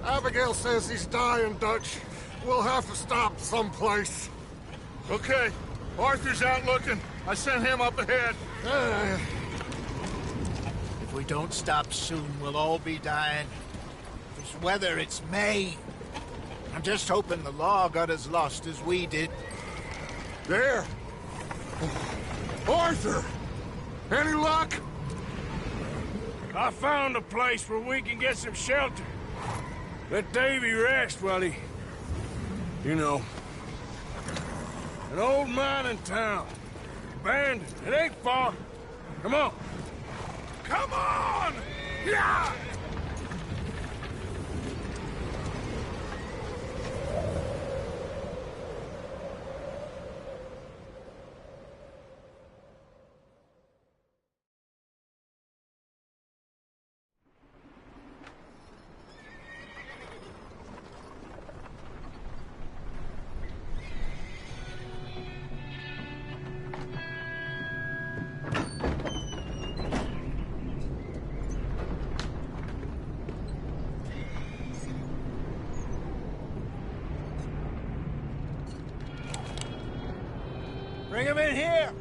Abigail says he's dying, Dutch. We'll have to stop someplace. Okay. Arthur's out looking. I sent him up ahead. If we don't stop soon, we'll all be dying. This weather, it's May. I'm just hoping the law got as lost as we did. There! Arthur! Any luck? I found a place where we can get some shelter. Let Davy rest while he... You know. An old mining town. Abandoned. It ain't far. Come on. Come on! Yeah! Bring him in here!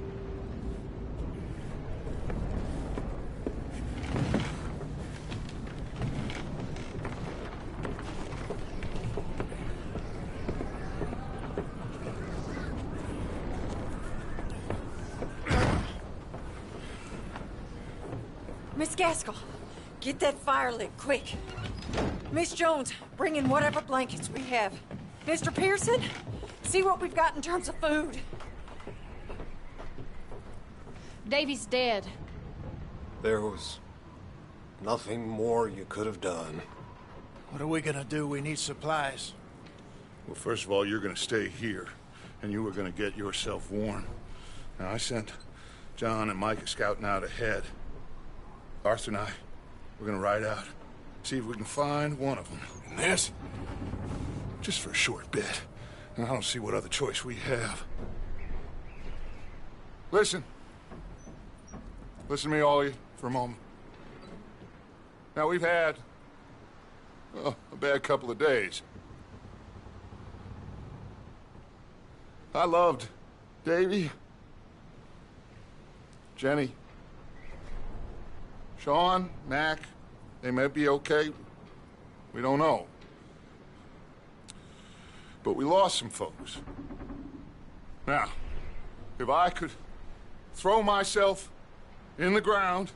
Miss Gaskell, get that fire lit, quick. Miss Jones, bring in whatever blankets we have. Mr. Pearson, see what we've got in terms of food. Davy's dead. There was nothing more you could have done. What are we gonna do? We need supplies. Well, first of all, you're gonna stay here, and you were gonna get yourself warm. Now, I sent John and Micah scouting out ahead. Arthur and I, we're gonna ride out, see if we can find one of them. And this, just for a short bit. And I don't see what other choice we have. Listen. Listen to me, all of you, for a moment. Now, we've had, well, a bad couple of days. I loved Davy, Jenny, Sean, Mac. They may be okay. We don't know. But we lost some folks. Now, if I could throw myself in the ground,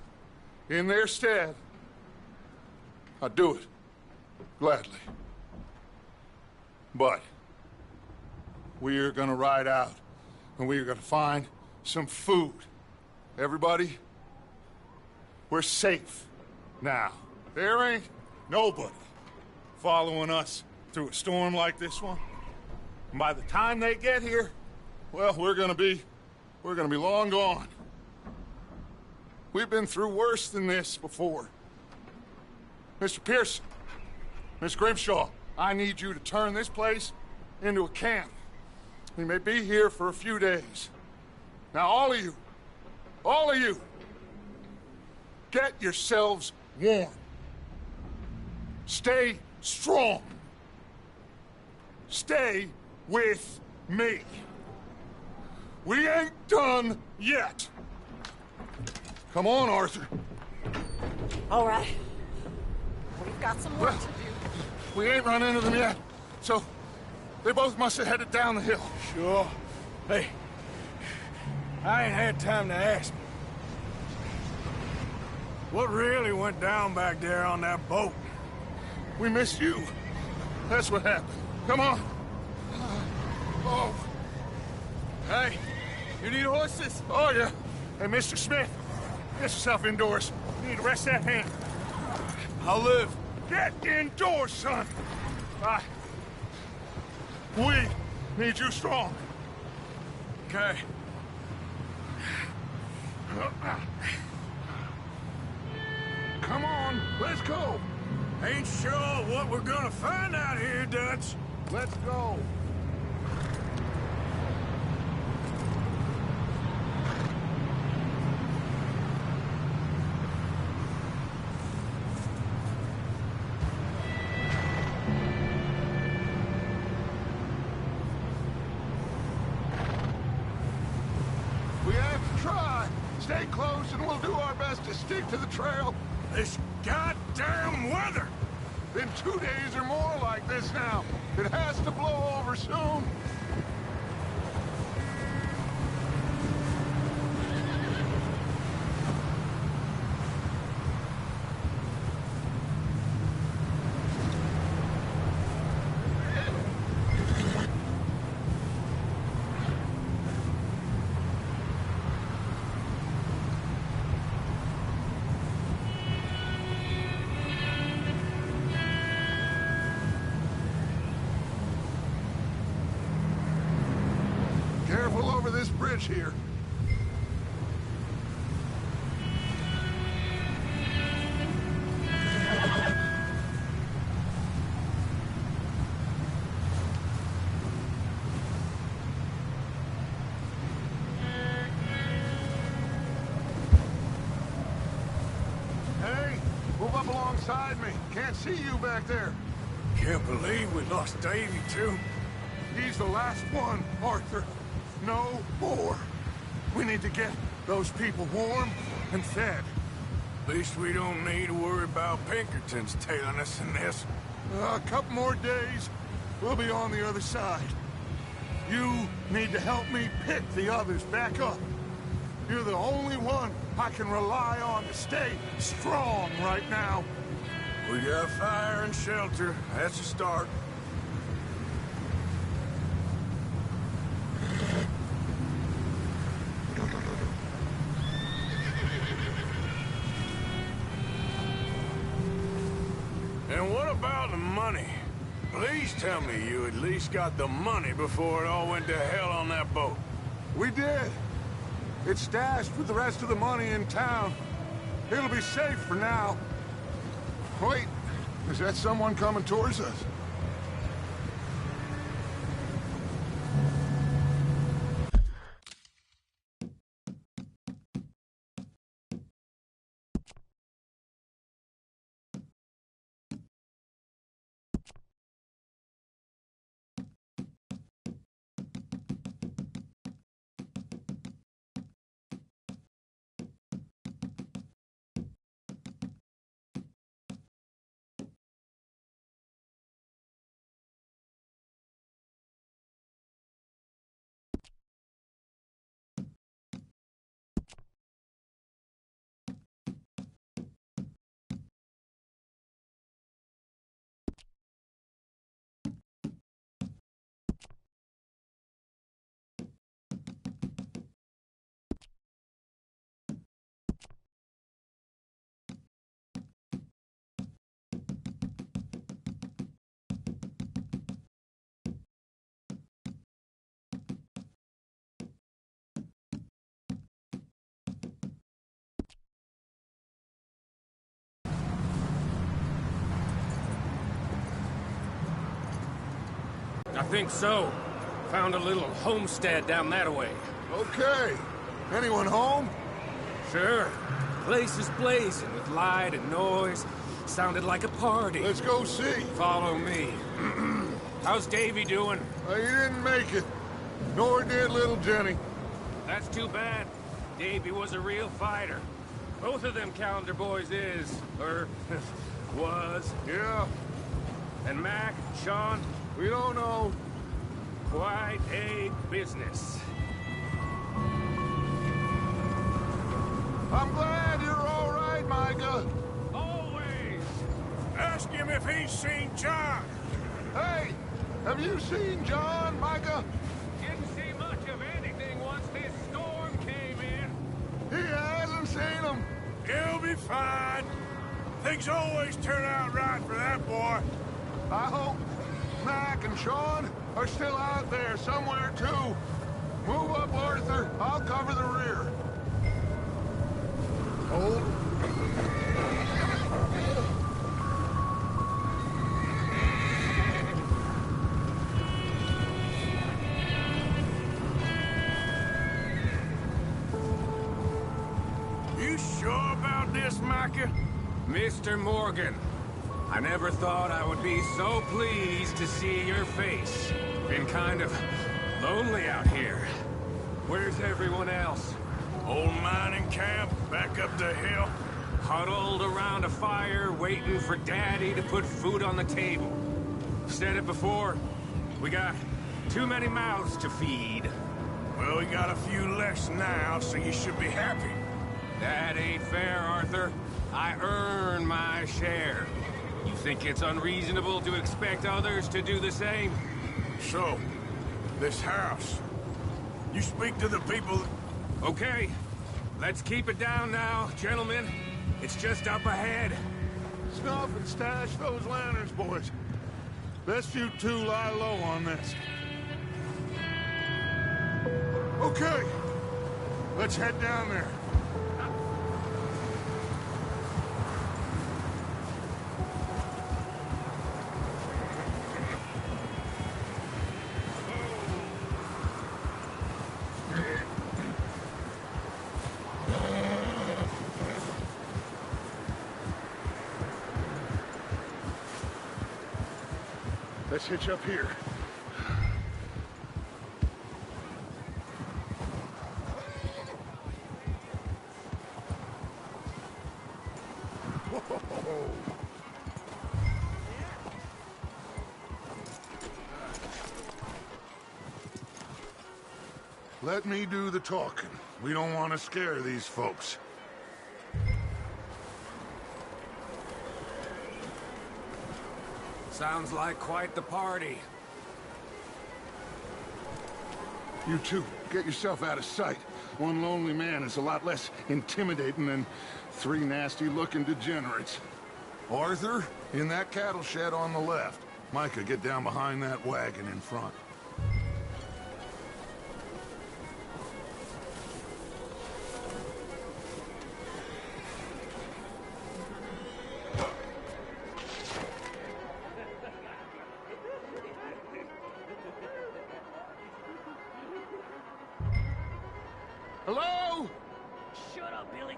in their stead, I'd do it, gladly. But we're gonna ride out, and we're gonna find some food. Everybody, we're safe now. There ain't nobody following us through a storm like this one. And by the time they get here, well, we're gonna be long gone. We've been through worse than this before. Mr. Pearson, Miss Grimshaw, I need you to turn this place into a camp. We may be here for a few days. Now, all of you, get yourselves warm. Stay strong. Stay with me. We ain't done yet. Come on, Arthur. All right. We've got some work to do. We ain't run into them yet, so they both must have headed down the hill. Sure. Hey, I ain't had time to ask. What really went down back there on that boat? We missed you. That's what happened. Come on. Oh. Hey, you need horses? Oh, yeah. Hey, Mr. Smith, get yourself indoors. You need to rest that hand. I'll live. Get indoors, son. We need you strong. Okay. Come on, let's go. Ain't sure what we're gonna find out here, Dutch. Let's go. and we'll do our best to stick to the trail. This goddamn weather! Been 2 days or more like this now. It has to blow over soon. Careful over this bridge here. Hey, move up alongside me. Can't see you back there. Can't believe we lost Davy, too. He's the last one, Arthur. No more. We need to get those people warm and fed. At least we don't need to worry about Pinkertons tailing us in this. A couple more days, we'll be on the other side. You need to help me pick the others back up. You're the only one I can rely on to stay strong right now. We got fire and shelter. That's a start. And what about the money? Please tell me you at least got the money before it all went to hell on that boat. We did. It's stashed with the rest of the money in town. It'll be safe for now. Wait, is that someone coming towards us? I think so. Found a little homestead down that way. Okay. Anyone home? Sure. Place is blazing with light and noise. Sounded like a party. Let's go see. Follow me. How's Davy doing? He didn't make it. Nor did little Jenny. That's too bad. Davy was a real fighter. Both of them Calendar boys is, or was. Yeah, And Mac, Sean, we don't know. quite a business. I'm glad you're all right, Micah. Always! Ask him if he's seen John. Hey, have you seen John, Micah? Didn't see much of anything once this storm came in. He hasn't seen him. He'll be fine. Things always turn out right for that boy. I hope Mac and Sean are still out there somewhere, too. Move up, Arthur. I'll cover the rear. Hold. You sure about this, Micah? Mr. Morgan, I never thought I would be so pleased to see your face. Been kind of lonely out here. Where's everyone else? Old mining camp, back up the hill. Huddled around a fire, waiting for Daddy to put food on the table. Said it before, we got too many mouths to feed. Well, we got a few less now, so you should be happy. That ain't fair, Arthur. I earn my share. You think it's unreasonable to expect others to do the same? So, this house. You speak to the people. Okay, let's keep it down now, gentlemen. It's just up ahead. Snuff and stash those lanterns, boys. Best you two lie low on this. Okay, let's head down there. Let's hitch up here. Let me do the talking. We don't want to scare these folks. Sounds like quite the party. You two, get yourself out of sight. One lonely man is a lot less intimidating than three nasty-looking degenerates. Arthur, in that cattle shed on the left. Micah, get down behind that wagon in front. Hello? Shut up, Billy.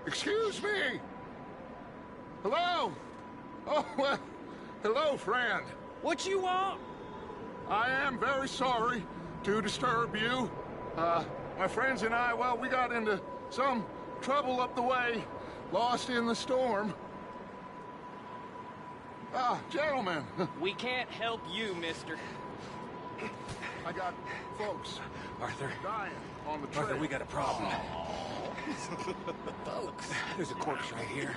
Excuse me? Hello? Oh, well, hello, friend. What you want? I am very sorry to disturb you. My friends and I, well, we got into some trouble up the way, lost in the storm. Gentlemen, We can't help you, mister. I got folks Arthur. dying on the trail. Arthur, we got a problem. Folks, there's a corpse right here.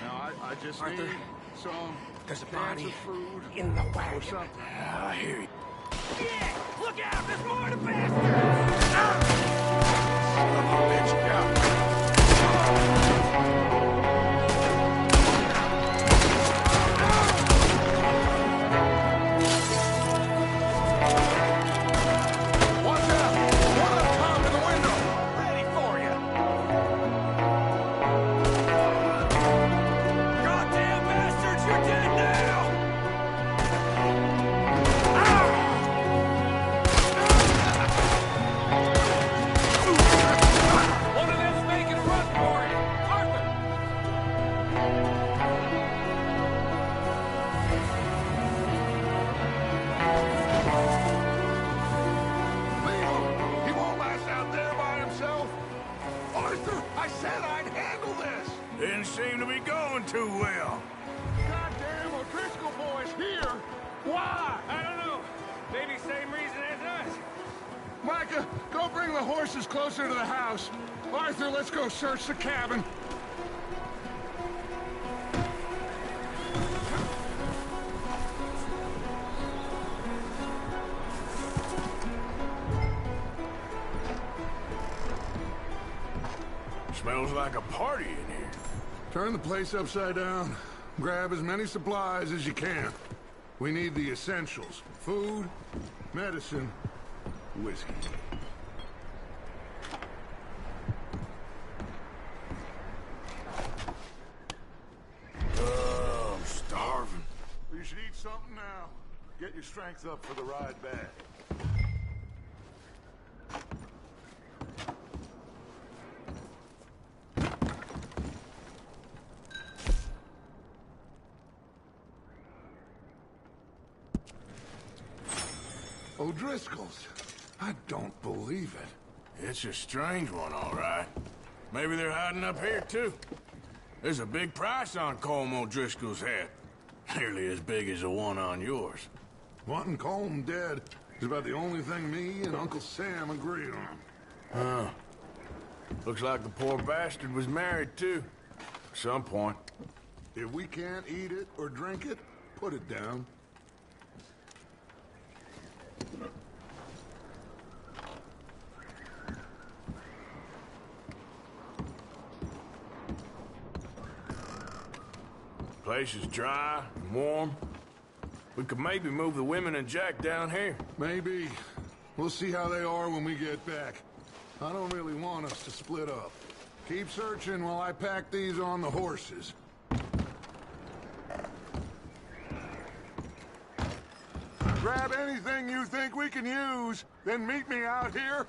Now, I just Arthur, need some there's a cans body of food in the or wagon. something. I hear you. Yeah! Look out! There's more to bastards! Son of a bitch, yeah. Watch out! One up top in the window! Ready for you. Goddamn bastards, you're dead now! One of them's making a run for it! Arthur! Leave him! He won't last out there by himself! Arthur, I said I'd handle this! Didn't seem to be going too well. Goddamn O'Driscoll boys here! Why? I don't know. Maybe same reason as us. Micah, go bring the horses closer to the house. Arthur, let's go search the cabin. Smells like a party in here. Turn the place upside down. Grab as many supplies as you can. We need the essentials. Food, medicine, whiskey. Oh, I'm starving. You should eat something now. Get your strength up for the ride back. O'Driscoll's. I don't believe it. It's a strange one, all right. Maybe they're hiding up here, too. There's a big price on Colm O'Driscoll's head. Nearly as big as the one on yours. Wanting Colm dead is about the only thing me and Uncle Sam agree on. Huh. Looks like the poor bastard was married, too. At some point. If we can't eat it or drink it, put it down. Place is dry and warm. We could maybe move the women and Jack down here. Maybe. We'll see how they are when we get back. I don't really want us to split up. Keep searching while I pack these on the horses. Grab anything you think we can use, then meet me out here.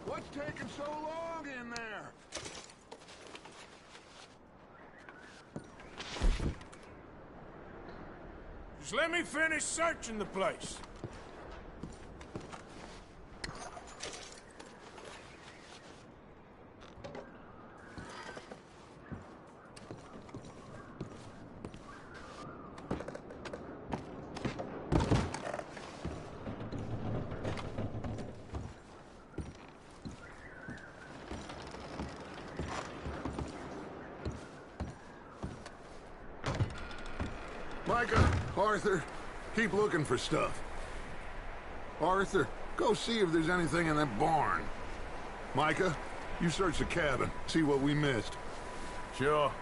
What's taking so long in there? Just let me finish searching the place. Micah, Arthur, keep looking for stuff. Arthur, go see if there's anything in that barn. Micah, you search the cabin, see what we missed. Sure.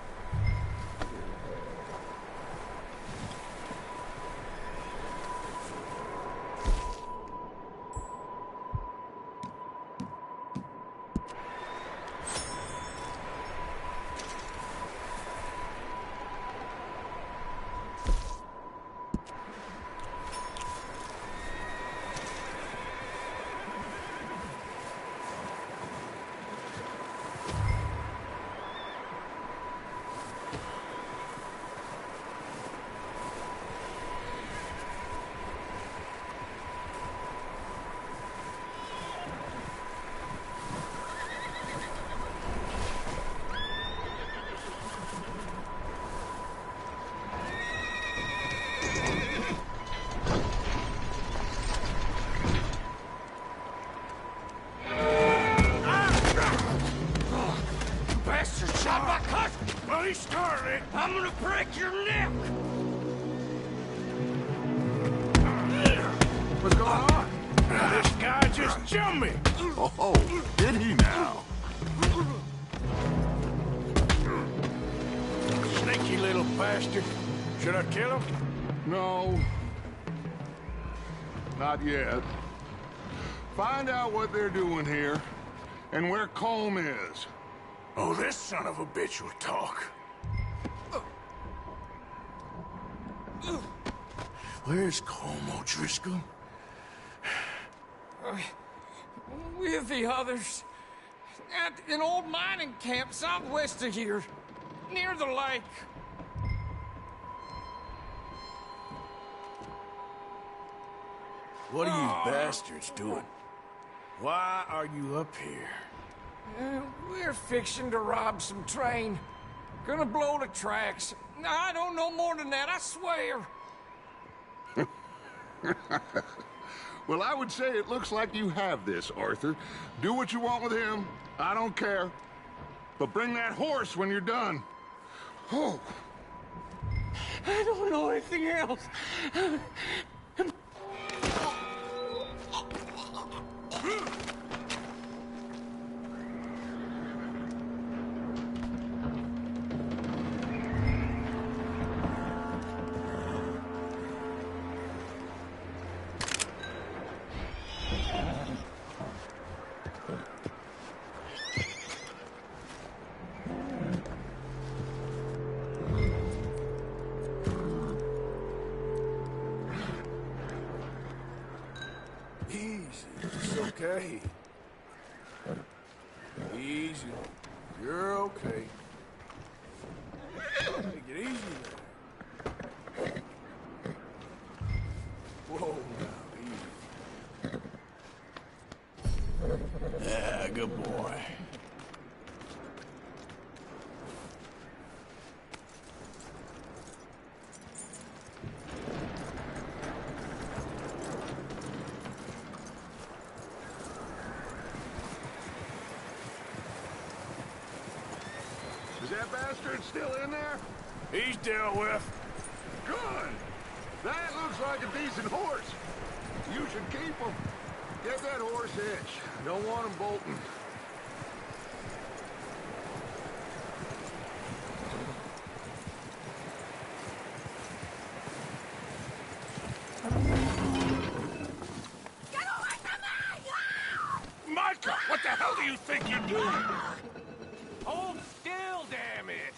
Scarlet, I'm gonna break your neck! What's going on? This guy just jumped me! Oh, did he now? Sneaky little bastard. Should I kill him? No. Not yet. Find out what they're doing here, and where Colm is. Oh, this son of a bitch will talk. Where's Colm O'Driscoll? with the others at an old mining camp southwest of here, near the lake. What are you bastards doing? Why are you up here? We're fixing to rob some train. Gonna blow the tracks. I don't know more than that, I swear. Well, I would say it looks like you have this, Arthur. Do what you want with him. I don't care. But bring that horse when you're done. Oh. I don't know anything else. It's okay. Easy. You're okay. Take it easy there. Whoa, now, easy. Yeah, good boy. Is that bastard still in there? He's dealt with. Good. That looks like a decent horse. You should keep him. Get that horse hitched. Don't want him bolting. Get away from me! Micah, what the hell do you think you're doing? Hold still, damn it!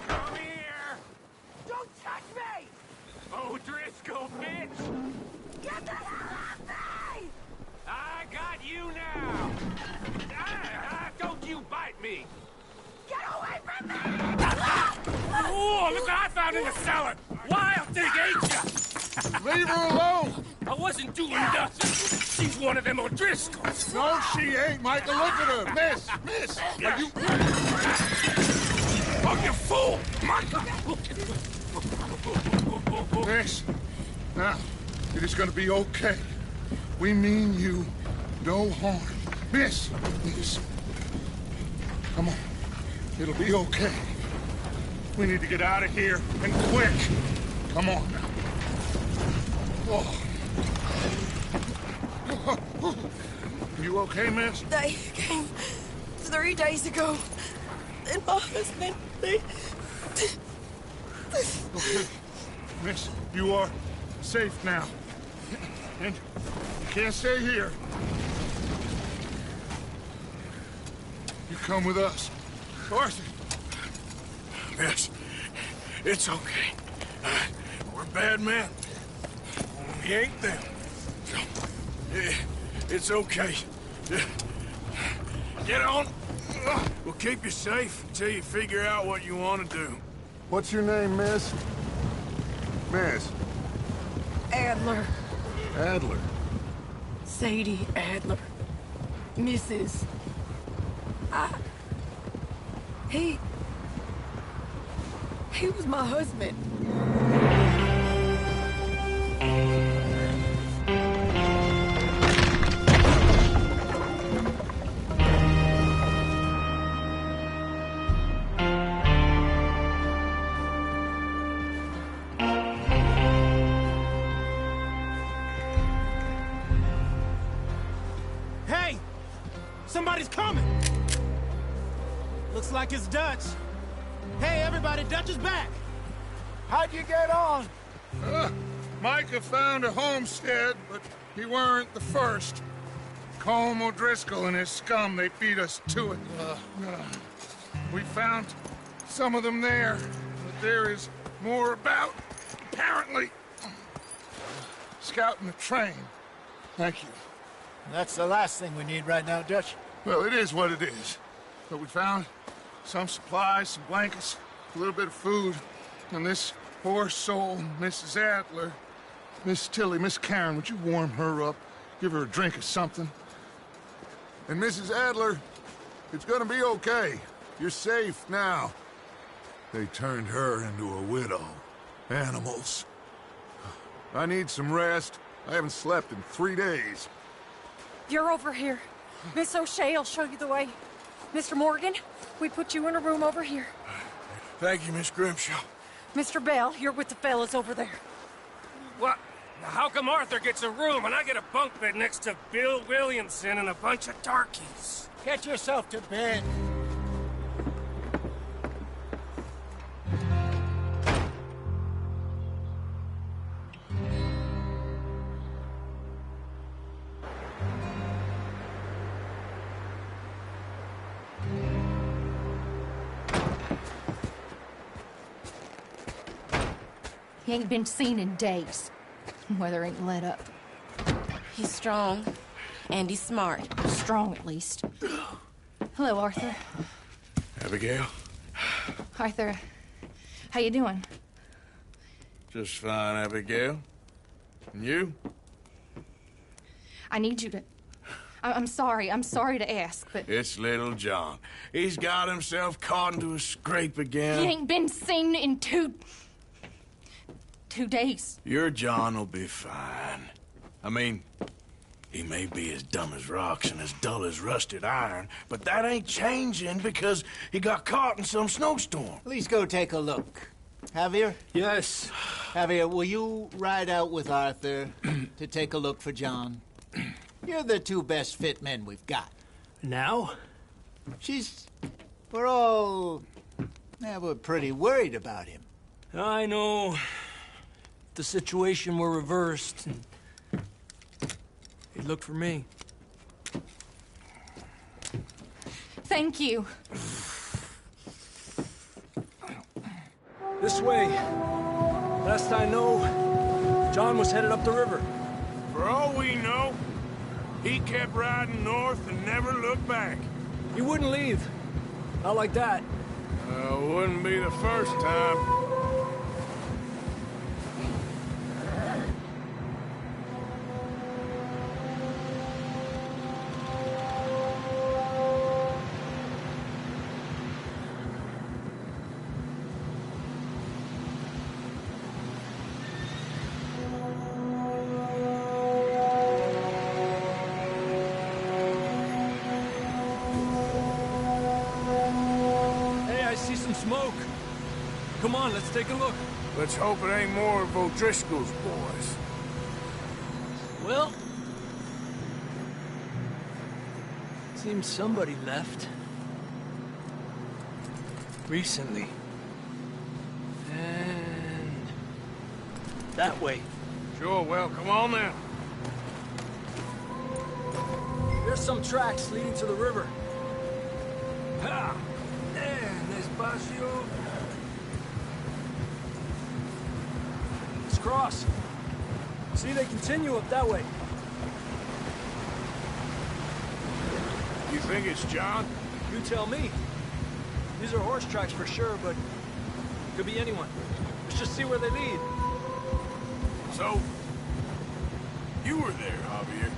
Come here! Don't touch me! O'Driscoll, bitch! Get the hell off me! I got you now! Don't you bite me! Get away from me! Oh, look what I found in the cellar! Wild thing, ain't ya? Leave her alone! I wasn't doing nothing. She's one of them O'Driscolls. No, she ain't, Michael. Look at her. Miss, are you... Oh, you fool! Micah! Miss, now, it is gonna be okay. We mean you no harm. Miss, come on. It'll be okay. We need to get out of here, and quick. Come on now. Oh. You okay, miss? They came 3 days ago. And my husband, Okay. Miss, you are safe now. And you can't stay here. You come with us. Arthur. Miss, it's okay. We're bad men. We ain't them. So, it's okay. Get on. We'll keep you safe until you figure out what you want to do. What's your name, miss? Miss. Adler. Adler. Sadie Adler. Mrs. He was my husband. Hey! Somebody's coming! Looks like it's Dutch. Hey, everybody, Dutch is back! How'd you get on? Micah found a homestead, but he weren't the first. Colm O'Driscoll and his scum, they beat us to it. We found some of them there, but there is more about, apparently. Scouting the train. Thank you. That's the last thing we need right now, Dutch. Well, it is what it is. But we found some supplies, some blankets, a little bit of food, and this poor soul, Mrs. Adler. Miss Tilly, Miss Karen, would you warm her up? Give her a drink or something? And Mrs. Adler, it's gonna be okay. You're safe now. They turned her into a widow. Animals. I need some rest. I haven't slept in 3 days. You're over here. Miss O'Shea will show you the way. Mr. Morgan, we put you in a room over here. Thank you, Miss Grimshaw. Mr. Bell, you're with the fellas over there. What? How come Arthur gets a room and I get a bunk bed next to Bill Williamson and a bunch of darkies? Get yourself to bed. He ain't been seen in days. Weather ain't let up. He's strong, and he's smart. Strong, at least. Hello, Arthur. Abigail? Arthur, how you doing? Just fine, Abigail. And you? I need you to... I'm sorry to ask, but... It's little John. He's got himself caught into a scrape again. He ain't been seen in 2 days. Your John will be fine. I mean, he may be as dumb as rocks and as dull as rusted iron, but that ain't changing because he got caught in some snowstorm. Please go take a look. Javier? Yes. Javier, will you ride out with Arthur to take a look for John? You're the 2 best fit men we've got. Now? We're all... we're pretty worried about him. I know. The situation were reversed. He'd look for me. Thank you. This way. Last I know, John was headed up the river. For all we know, he kept riding north and never looked back. He wouldn't leave. Not like that. Wouldn't be the first time. Smoke. Come on, let's take a look. Let's hope it ain't more of O'Driscoll's boys. Well, seems somebody left. Recently. And... that way. Sure, well, come on then. There's some tracks leading to the river. Ha! Despacio. Let's cross. See, they continue up that way. You think it's John? You tell me. These are horse tracks for sure, but could be anyone. Let's just see where they lead. So, you were there, Javier.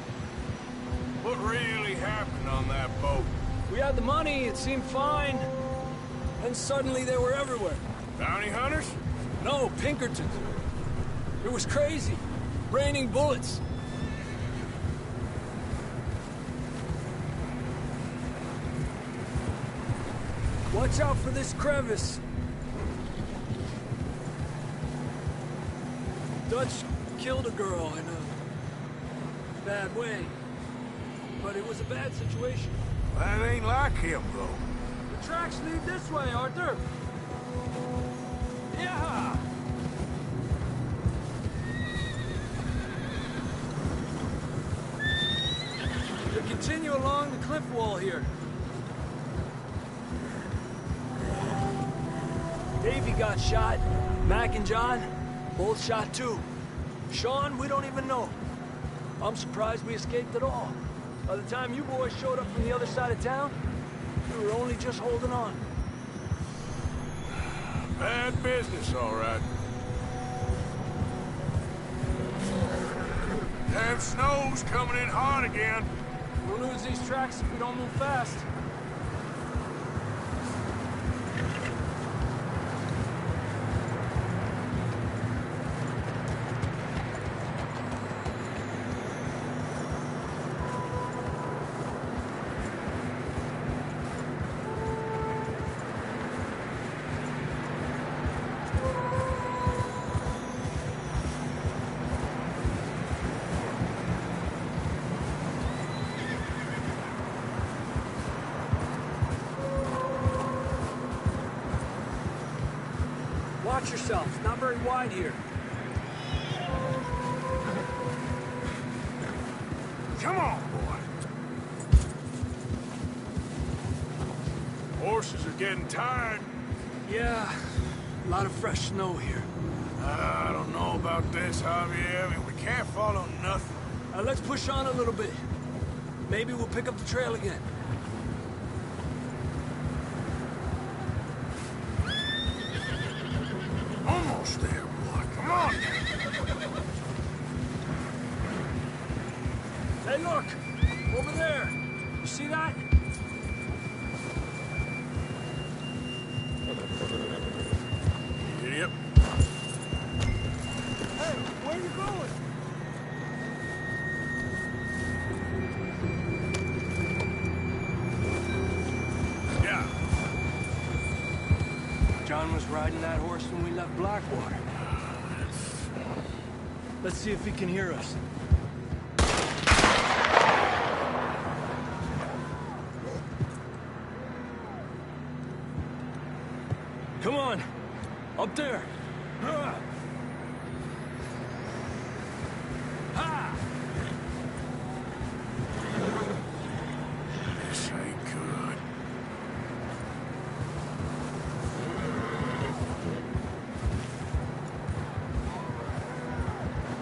What really happened on that boat? We had the money, it seemed fine. Then suddenly they were everywhere. Bounty hunters? No, Pinkertons. It was crazy. Raining bullets. Watch out for this crevice. Dutch killed a girl in a bad way. But it was a bad situation. That ain't like him, though. The tracks lead this way, Arthur. Yeah! They continue along the cliff wall here. Davey got shot. Mac and John, both shot too. Sean, we don't even know. I'm surprised we escaped at all. By the time you boys showed up from the other side of town, we were only just holding on. Bad business, all right. Damn snow's coming in hard again. We'll lose these tracks if we don't move fast. Watch yourself. It's not very wide here. Come on, boy. Horses are getting tired. Yeah, a lot of fresh snow here. I don't know about this, Javier. I mean, we can't follow nothing. Let's push on a little bit. Maybe we'll pick up the trail again. Almost there, boy. Come on. Hey, look! Over there! You see that? Yep. Hey, where are you going? Yeah. John was riding that horse when we left Blackwater. Let's see if he can hear us. Come on! Up there! Ha! This ain't good.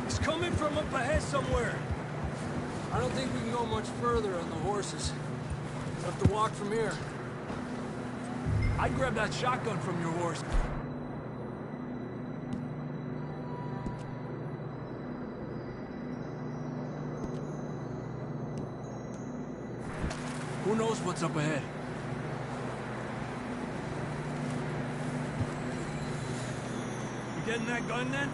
It's coming from up ahead somewhere. I don't think we can go much further on the horses. We'll have to walk from here. I'd grab that shotgun from your horse. Who knows what's up ahead? You getting that gun then?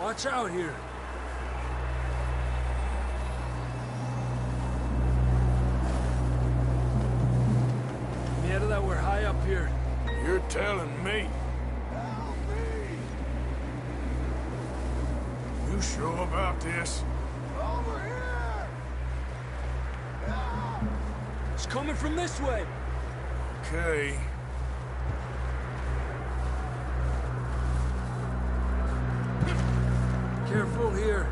Watch out here. Me out of that, we're high up here. You're telling me. You sure about this? Over here! It's coming from this way. Okay. Careful here.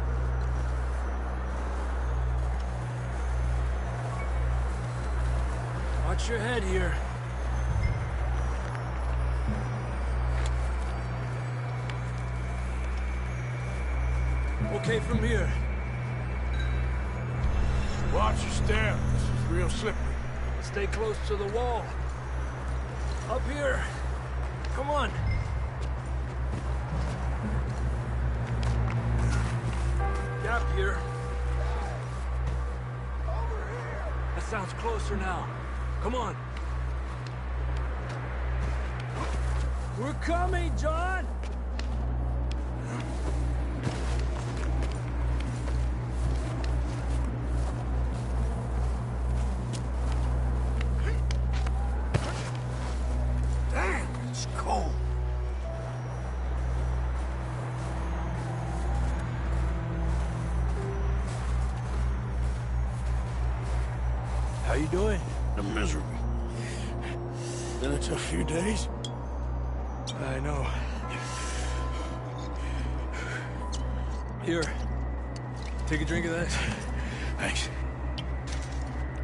Watch your head here. Okay, from here. Watch your step. This is real slippery. Stay close to the wall. Up here. Come on. Gap here. That sounds closer now. Come on. We're coming, John! Damn, it's cold. How you doing? I'm miserable. Been a tough few days. I know. Here. Take a drink of that. Thanks.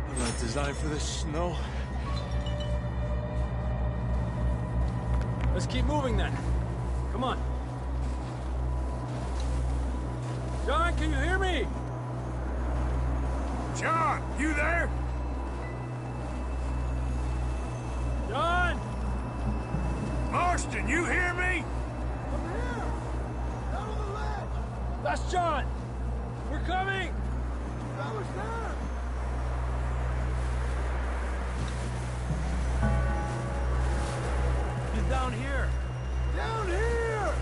I'm not designed for this snow. Let's keep moving then. Come on. John, can you hear me? John, you there? John! Marston, you hear me? I'm here! Down on the ledge! That's John! We're coming! That was there! He's down here. Down here!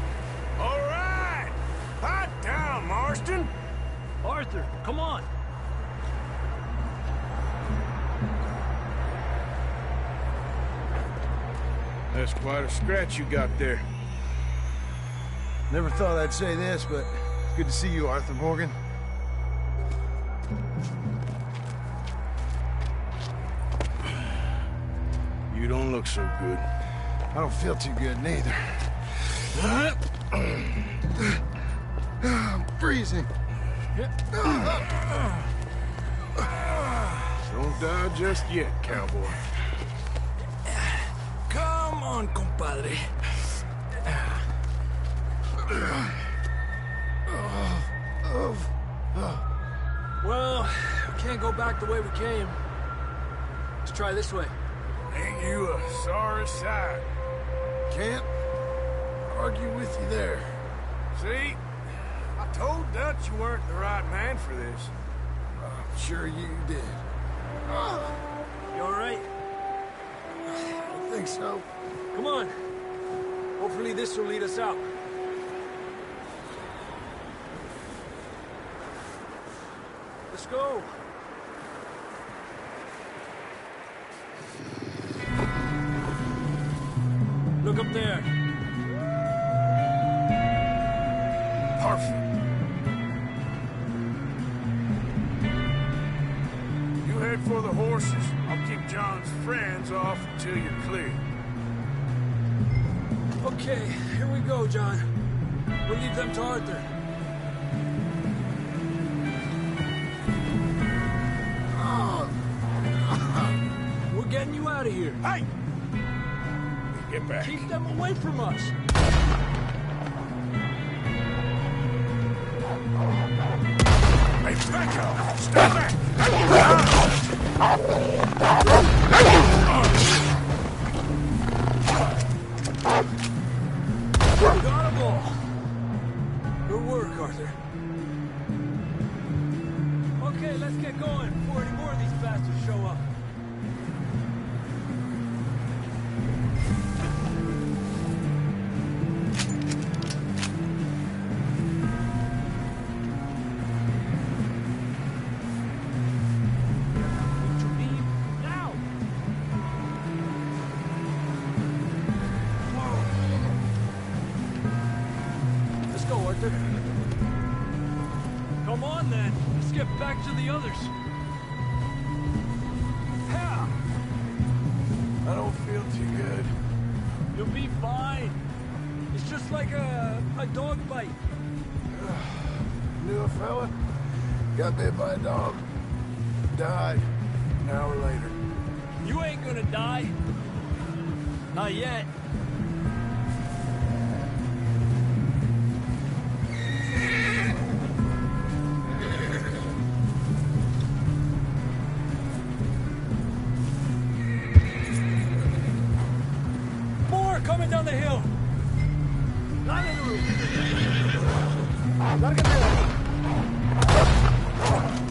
All right. Hot down, Marston. Arthur, come on! That's quite a scratch you got there. Never thought I'd say this, but it's good to see you, Arthur Morgan. You don't look so good. I don't feel too good, neither. I'm freezing. Don't die just yet, cowboy. Come on, compadre. Well, we can't go back the way we came. Let's try this way. Ain't you a sorry sight? Can't argue with you there. See? I told Dutch you weren't the right man for this. I'm sure you did. You all right? I think so. Come on. Hopefully this will lead us out. Let's go. Look up there. Perfect. You head for the horses. I'll keep John's friends off until you're clear. Okay, here we go, John. We'll leave them to Arthur. We're getting you out of here. Hey! Get back. Keep them away from us. Hey, back up! Stay back! We got them all. Good work, Arthur. Okay, let's get going before any more of these bastards show up. get back to the others. Hell! I don't feel too good. You'll be fine. It's just like a dog bite. Knew a fella. Got bit by a dog. Died an hour later. You ain't gonna die. Not yet. More coming down the hill. Not in the roof. Gotta get there.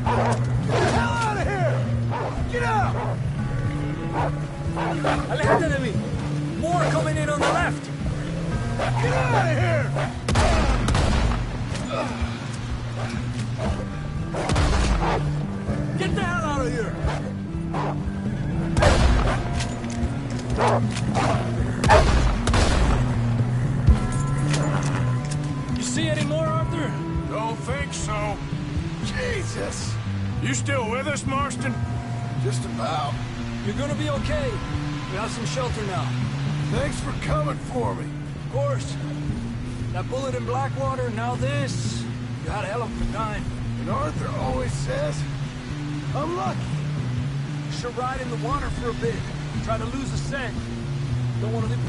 Get the hell out of here! Get out! Alejate de mí. More coming in on the left. Get out of here! Get the hell out of here! You see any more, Arthur? Don't think so. Jesus! You still with us, Marston? Just about. You're gonna be okay. We have some shelter now. Thanks for coming for me. Of course. That bullet in Blackwater, now this. You had a hell of a time. And Arthur always says, I'm lucky. You should ride in the water for a bit. Try to lose the scent. Don't want to leave...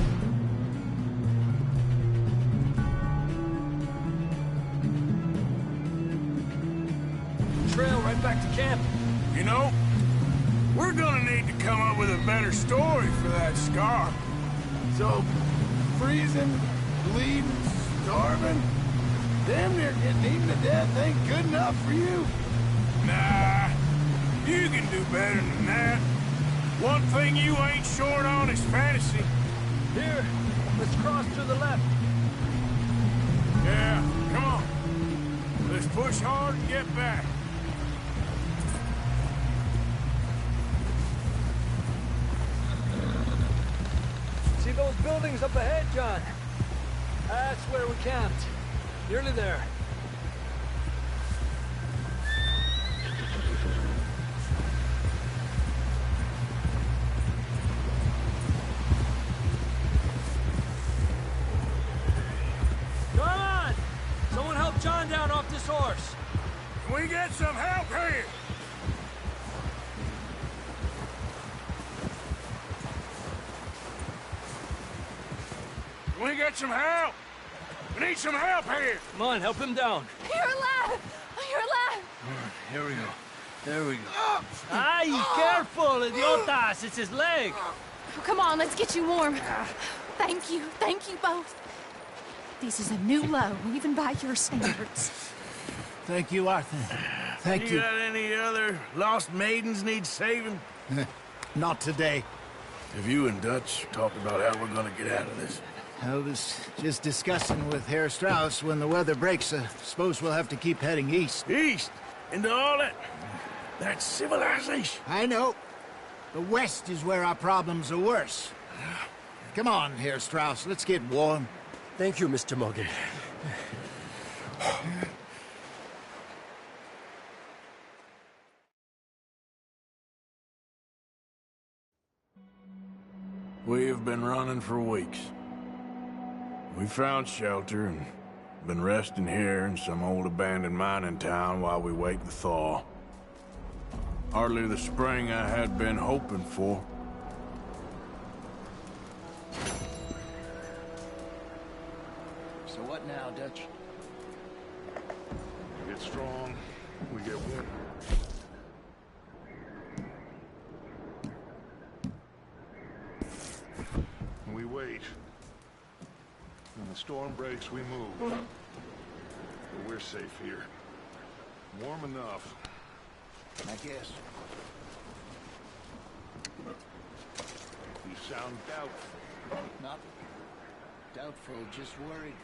Trail right back to camp. You know, we're gonna need to come up with a better story for that scar. So, freezing, bleeding, starving, damn near getting eaten to death ain't good enough for you. Nah, you can do better than that. One thing you ain't short on is fantasy. Here, let's cross to the left. Yeah, come on. Let's push hard and get back. See those buildings up ahead, John? That's where we camped. Nearly there. Come on! Someone help John down off this horse. Can we get some help here? Can we get some help? We need some help here. Come on, help him down. You're alive! You're alive! Here we go. There we go. Ay, careful, idiotas! It's his leg. Oh, come on, let's get you warm. Thank you both. This is a new low, even by your standards. Thank you, Arthur. Thank you. You got any other lost maidens need saving? Not today. Have you and Dutch talked about how we're gonna get out of this? I was just discussing with Herr Strauss when the weather breaks. Suppose we'll have to keep heading east. East? Into all that... That's civilization. I know. The west is where our problems are worse. Come on, Herr Strauss. Let's get warm. Thank you, Mr. Morgan. We have been running for weeks. We found shelter and been resting here in some old abandoned mining town while we wait the thaw. Hardly the spring I had been hoping for. So what now, Dutch? We get strong, we get warm. And we wait. When the storm breaks, we move. But we're safe here. Warm enough. I guess. You sound doubtful. Not doubtful, just worried.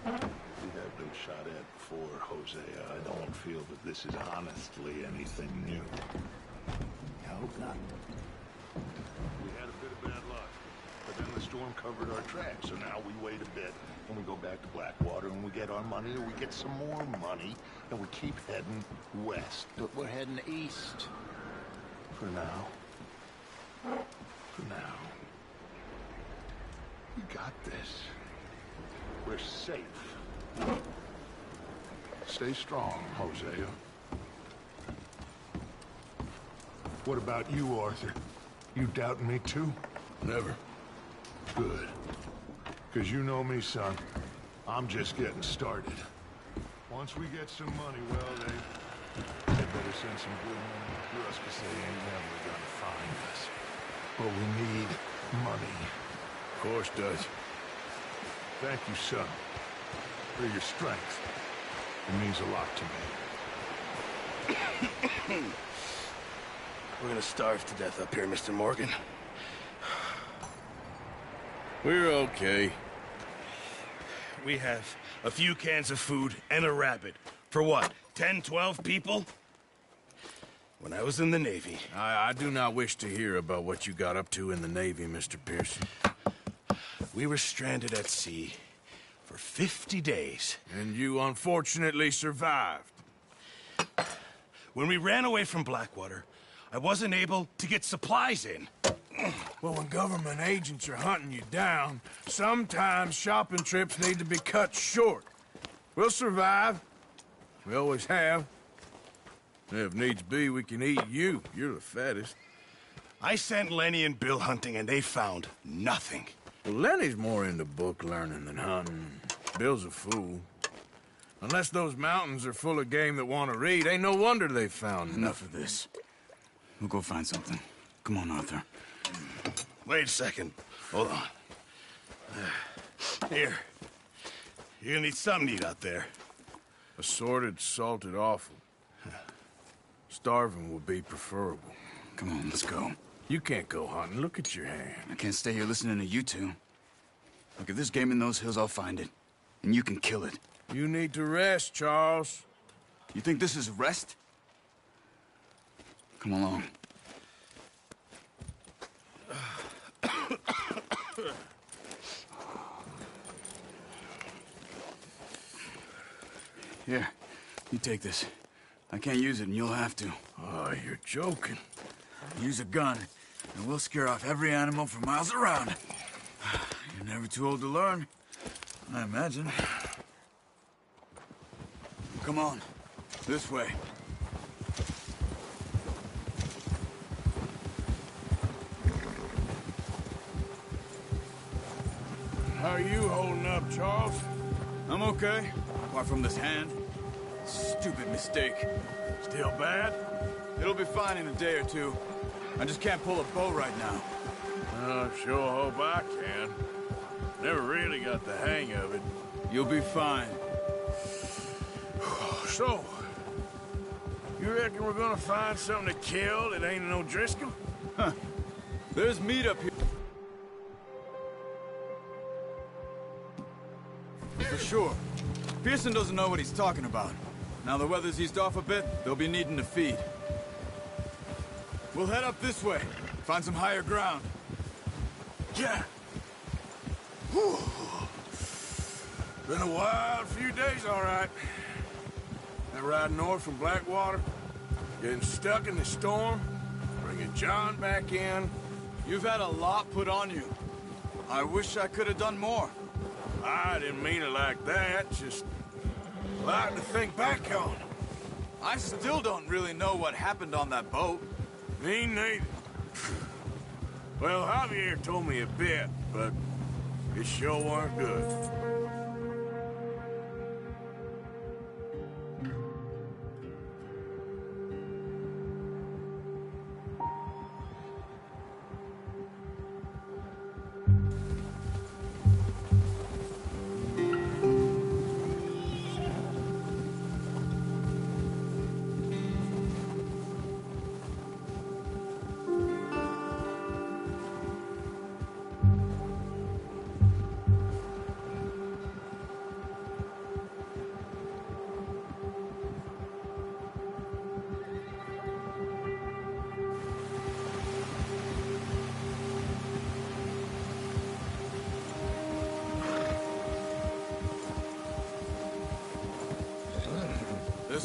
We have been shot at before, Hosea. I don't feel that this is honestly anything new. I hope not. We had a bit of bad luck. But then the storm covered our tracks, so now we wait a bit, and we go back to Blackwater, and we get our money, or we get some more money, and we keep heading west. But we're heading east. For now. For now. We got this. We're safe. Stay strong, Hosea. What about you, Arthur? You doubting me too? Never. Good. Because you know me, son. I'm just getting started. Once we get some money, well, they better send some good money to us, because they ain't never gonna find us. But we need money. Of course does. Thank you, son, for your strength. It means a lot to me. We're gonna starve to death up here, Mr. Morgan. We're okay. We have a few cans of food and a rabbit. For what, 10, 12 people? When I was in the Navy... I do not wish to hear about what you got up to in the Navy, Mr. Pearson. We were stranded at sea for 50 days. And you unfortunately survived. When we ran away from Blackwater, I wasn't able to get supplies in. Well, when government agents are hunting you down, sometimes shopping trips need to be cut short. We'll survive. We always have. If needs be, we can eat you. You're the fattest. I sent Lenny and Bill hunting, and they found nothing. Well, Lenny's more into book learning than hunting. Bill's a fool. Unless those mountains are full of game that want to read, ain't no wonder they found Enough of this. We'll go find something. Come on, Arthur. Wait a second. Hold on. Here. You're gonna need something to eat out there. Assorted, salted offal. Starving will be preferable. Come on, let's go. You can't go hunting. Look at your hand. I can't stay here listening to you two. Look, if there's game in those hills, I'll find it. And you can kill it. You need to rest, Charles. You think this is rest? Come along. Here, you take this. I can't use it, and you'll have to. Oh, you're joking. Use a gun, and we'll scare off every animal for miles around. You're never too old to learn, I imagine. Come on, this way. How are you holding up, Charles? I'm okay, apart from this hand. Stupid mistake. Still bad? It'll be fine in a day or two. I just can't pull a bow right now. I sure hope I can. Never really got the hang of it. You'll be fine. So, you reckon we're gonna find something to kill that ain't no Driscoll? Huh. There's meat up here. For sure. Pearson doesn't know what he's talking about. Now the weather's eased off a bit, they'll be needing to feed. We'll head up this way. Find some higher ground. Yeah. Whew. Been a wild few days, all right. That ride north from Blackwater, getting stuck in the storm, bringing John back in. You've had a lot put on you. I wish I could have done more. I didn't mean it like that, just a lot to think back on. I still don't really know what happened on that boat. Me neither. Well, Javier told me a bit, but it sure weren't good.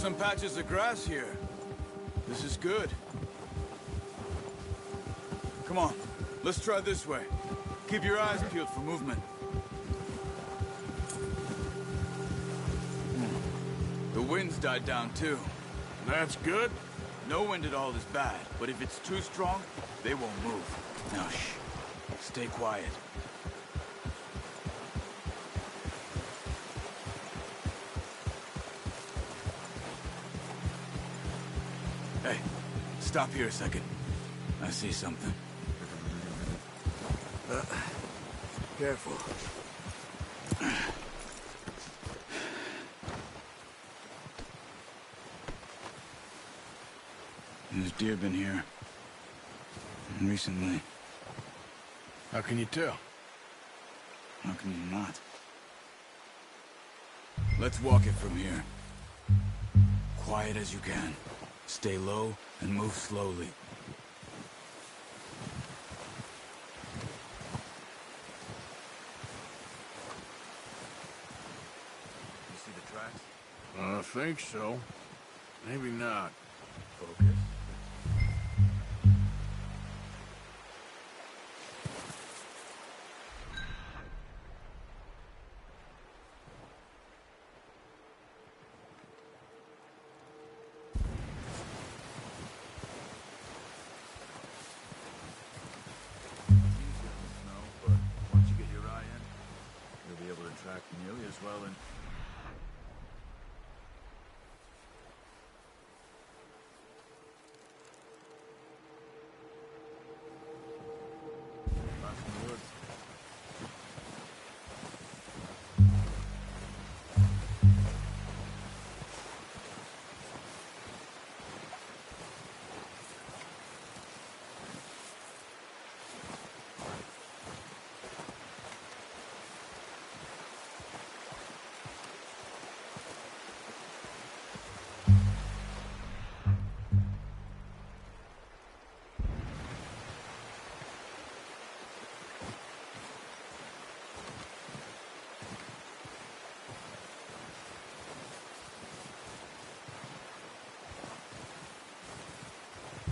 some patches of grass here. This is good. Come on, let's try this way. Keep your eyes peeled for movement. The wind's died down too. That's good. No wind at all is bad, but if it's too strong, they won't move. Now shh. Stay quiet. Hey, stop here a second. I see something. Careful. There's deer been here. Recently. How can you tell? How can you not? Let's walk it from here. Quiet as you can. Stay low and move slowly. You see the tracks? I think so. Maybe not. Focus. Track nearly as well and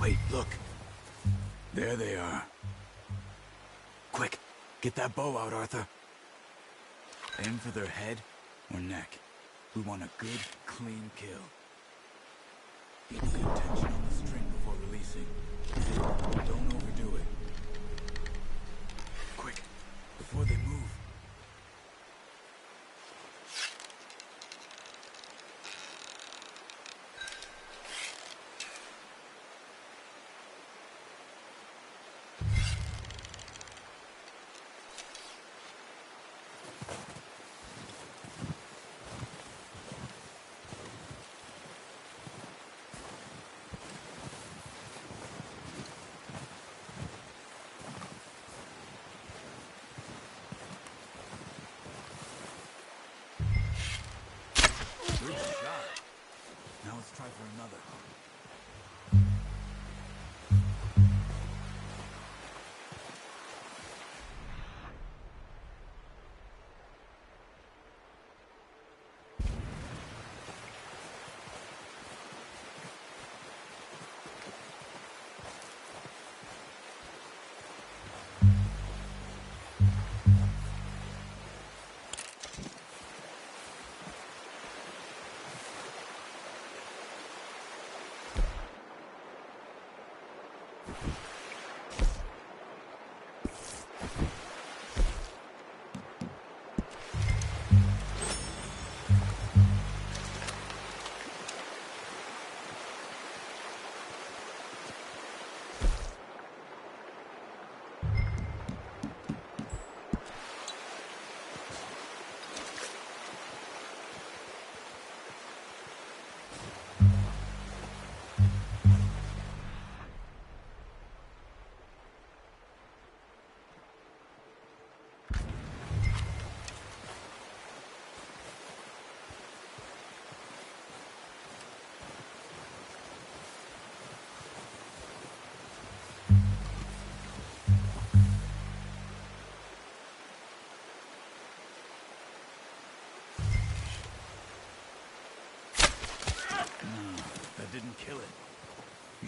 wait, look. There they are. Quick, get that bow out, Arthur. Aim for their head or neck. We want a good, clean kill. Keep good tension on the string before releasing. Don't overdo it. Quick, before they move.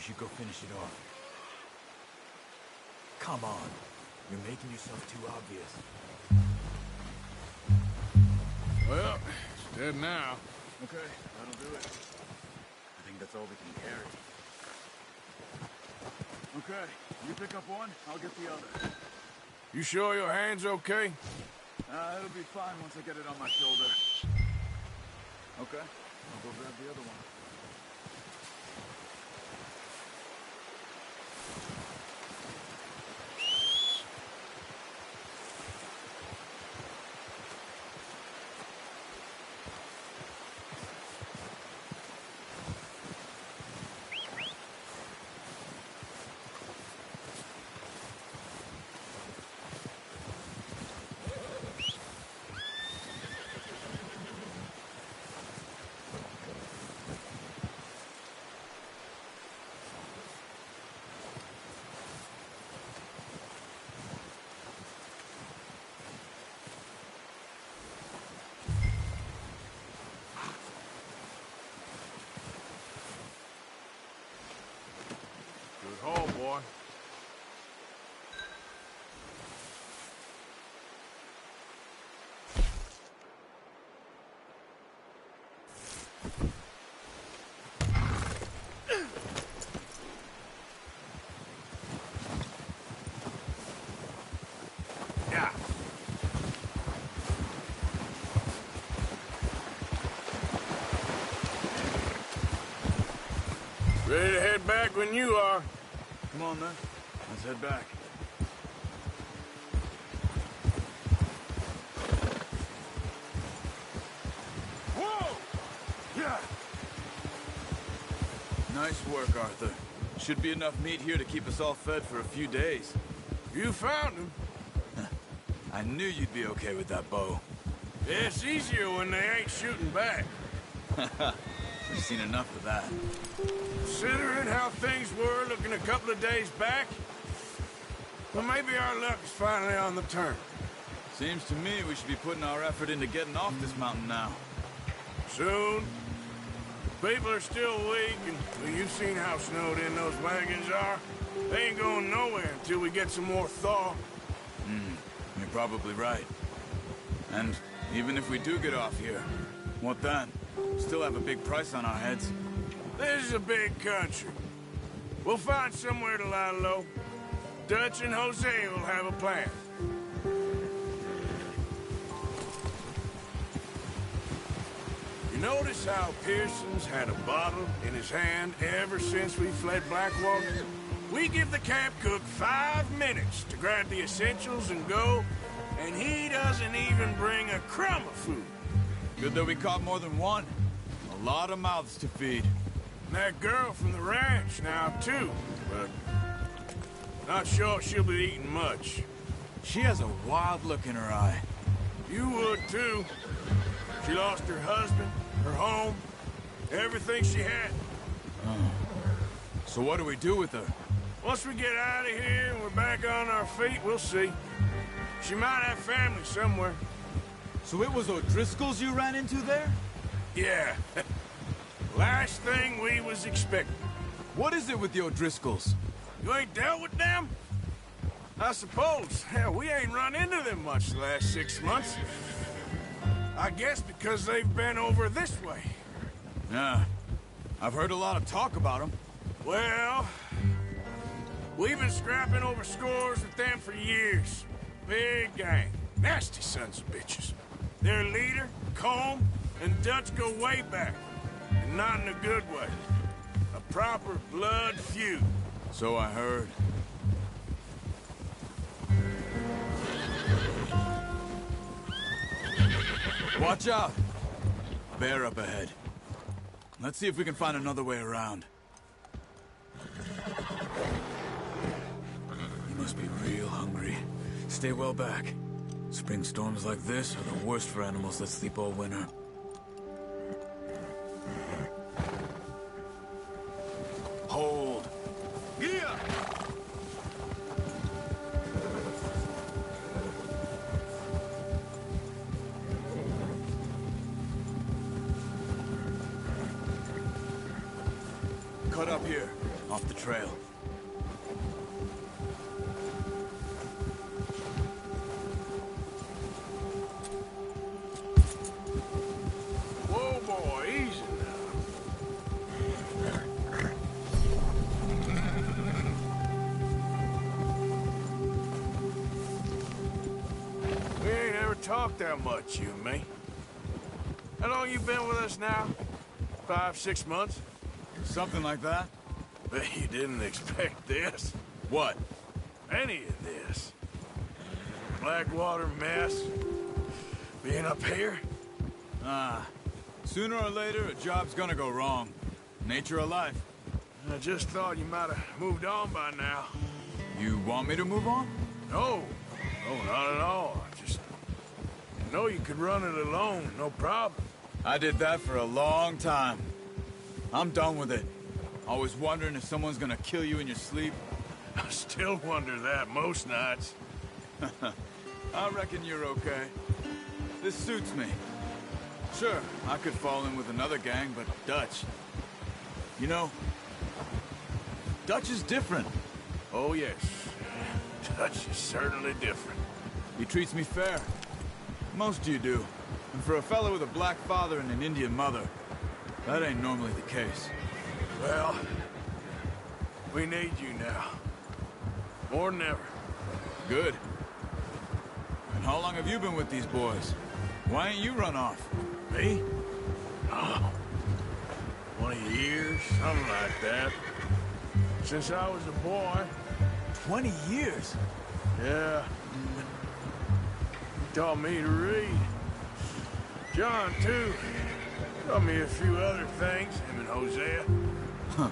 should go finish it off. Come on. You're making yourself too obvious. Well, it's dead now. Okay, that'll do it. I think that's all we can carry. Okay, you pick up one, I'll get the other. You sure your hand's okay? It'll be fine once I get it on my shoulder. Okay, I'll go grab the other one. Good haul, boy. Yeah. Ready to head back when you are. Come on, then. Let's head back. Whoa! Yeah. Nice work, Arthur. Should be enough meat here to keep us all fed for a few days. You found him. I knew you'd be okay with that bow. Yeah, it's easier when they ain't shooting back. We've seen enough of that. Considering how things were looking a couple of days back, well, maybe our luck is finally on the turn. Seems to me we should be putting our effort into getting off this mountain now. Soon. People are still weak, and well, you've seen how snowed in those wagons are. They ain't going nowhere until we get some more thaw. You're probably right. And even if we do get off here, what then? Still have a big price on our heads. This is a big country. We'll find somewhere to lie low. Dutch and Jose will have a plan. You notice how Pearson's had a bottle in his hand ever since we fled Blackwater? We give the camp cook 5 minutes to grab the essentials and go, and he doesn't even bring a crumb of food. Good that we caught more than one. A lot of mouths to feed. And that girl from the ranch now, too, but not sure she'll be eating much. She has a wild look in her eye. You would, too. She lost her husband, her home, everything she had. So what do we do with her? Once we get out of here and we're back on our feet, we'll see. She might have family somewhere. So it was O'Driscoll's you ran into there? Yeah. Last thing we was expecting. What is it with the O'Driscolls? You ain't dealt with them? I suppose. Hell, we ain't run into them much the last 6 months. I guess because they've been over this way. Yeah. I've heard a lot of talk about them. Well, we've been scrapping over scores with them for years. Big gang. Nasty sons of bitches. Their leader, Colm, and Dutch go way back. And not in a good way. A proper blood feud. So I heard. Watch out! Bear up ahead. Let's see if we can find another way around. You must be real hungry. Stay well back. Spring storms like this are the worst for animals that sleep all winter. Hold. Yeah! Cut up here. Off the trail. Whoa, boy, easy now. We ain't ever talked that much, you and me. How long you been with us now? 5, 6 months? Something like that? Bet you didn't expect this. What? Any of this. Blackwater mess. Being up here? Sooner or later, a job's gonna go wrong. Nature of life. I just thought you might have moved on by now. You want me to move on? No. No, not at all. I know you could run it alone, no problem. I did that for a long time. I'm done with it. Always wondering if someone's gonna kill you in your sleep. I still wonder that most nights. I reckon you're okay. This suits me. Sure, I could fall in with another gang, but Dutch... You know, Dutch is different. Oh, yes. Dutch is certainly different. He treats me fair. Most of you do. And for a fellow with a black father and an Indian mother, that ain't normally the case. Well, we need you now. More than ever. Good. And how long have you been with these boys? Why ain't you run off? Me? Oh, 20 years, something like that. Since I was a boy. 20 years? Yeah. He taught me to read. John, too. Taught me a few other things, him and Hosea. Huh.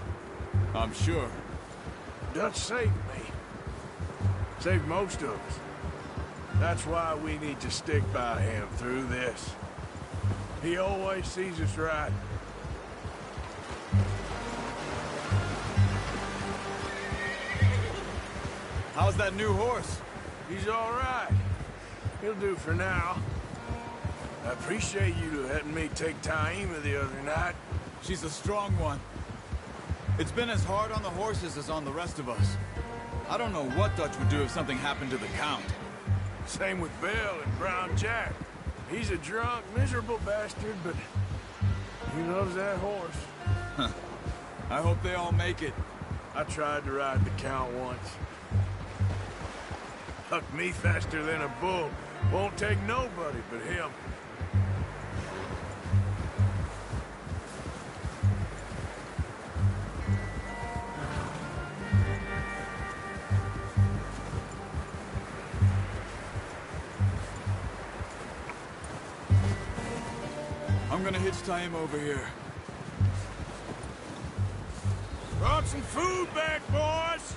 I'm sure. Dutch saved me. Saved most of us. That's why we need to stick by him through this. He always sees us right. How's that new horse? He's all right. He'll do for now. I appreciate you letting me take Taima the other night. She's a strong one. It's been as hard on the horses as on the rest of us. I don't know what Dutch would do if something happened to the Count. Same with Bill and Brown Jack. He's a drunk, miserable bastard, but he loves that horse. I hope they all make it. I tried to ride the Count once. Hucked me faster than a bull. Won't take nobody but him. I'm gonna hitch Taima over here. Brought some food back, boys!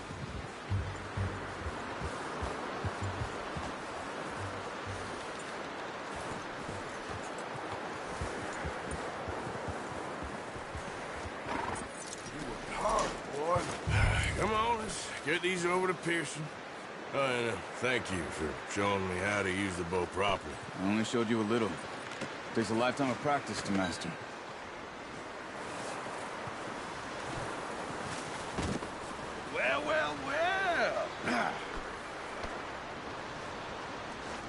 Come on, let's get these over to Pearson. And thank you for showing me how to use the bow properly. I only showed you a little. Takes a lifetime of practice to master. Well, well, well.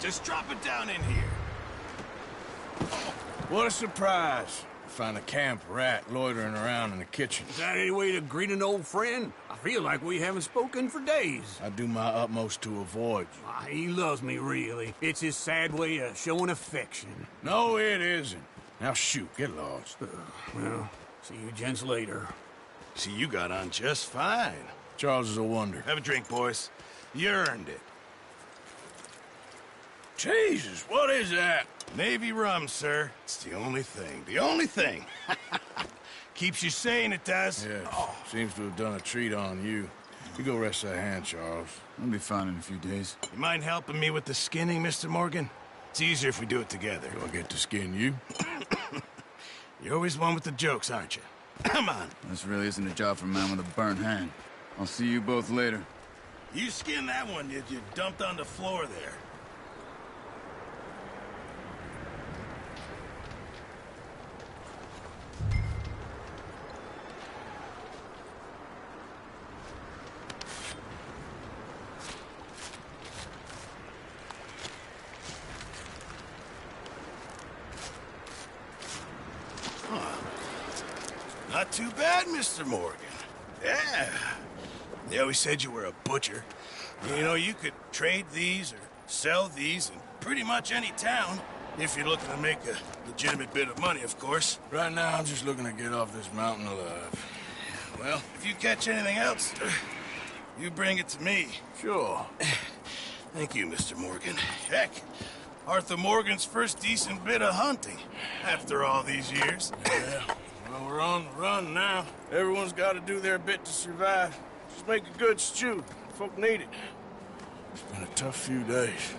Just drop it down in here. What a surprise. Find a camp rat loitering around in the kitchen. Is that any way to greet an old friend? I feel like we haven't spoken for days. I do my utmost to avoid you. He loves me, really. It's his sad way of showing affection. No, it isn't. Now shoot, get lost. Well, see you gents later. See, you got on just fine. Charles is a wonder. Have a drink, boys. You earned it. Jesus, what is that? Navy rum, sir. It's the only thing. The only thing. Keeps you sane, it does. Yeah, seems to have done a treat on you. You go rest that hand, Charles. I'll be fine in a few days. You mind helping me with the skinning, Mr. Morgan? It's easier if we do it together. Do I get to skin you? You're always one with the jokes, aren't you? Come on. This really isn't a job for a man with a burnt hand. I'll see you both later. You skinned that one you dumped on the floor there. too bad, Mr. Morgan. Yeah. They always said you were a butcher. You know, you could trade these or sell these in pretty much any town, if you're looking to make a legitimate bit of money, of course. Right now, I'm just looking to get off this mountain alive. Well, if you catch anything else, you bring it to me. Sure. Thank you, Mr. Morgan. Heck, Arthur Morgan's first decent bit of hunting after all these years. Yeah, well, we're on the run now. Everyone's got to do their bit to survive. Just make a good stew. Folk need it. It's been a tough few days.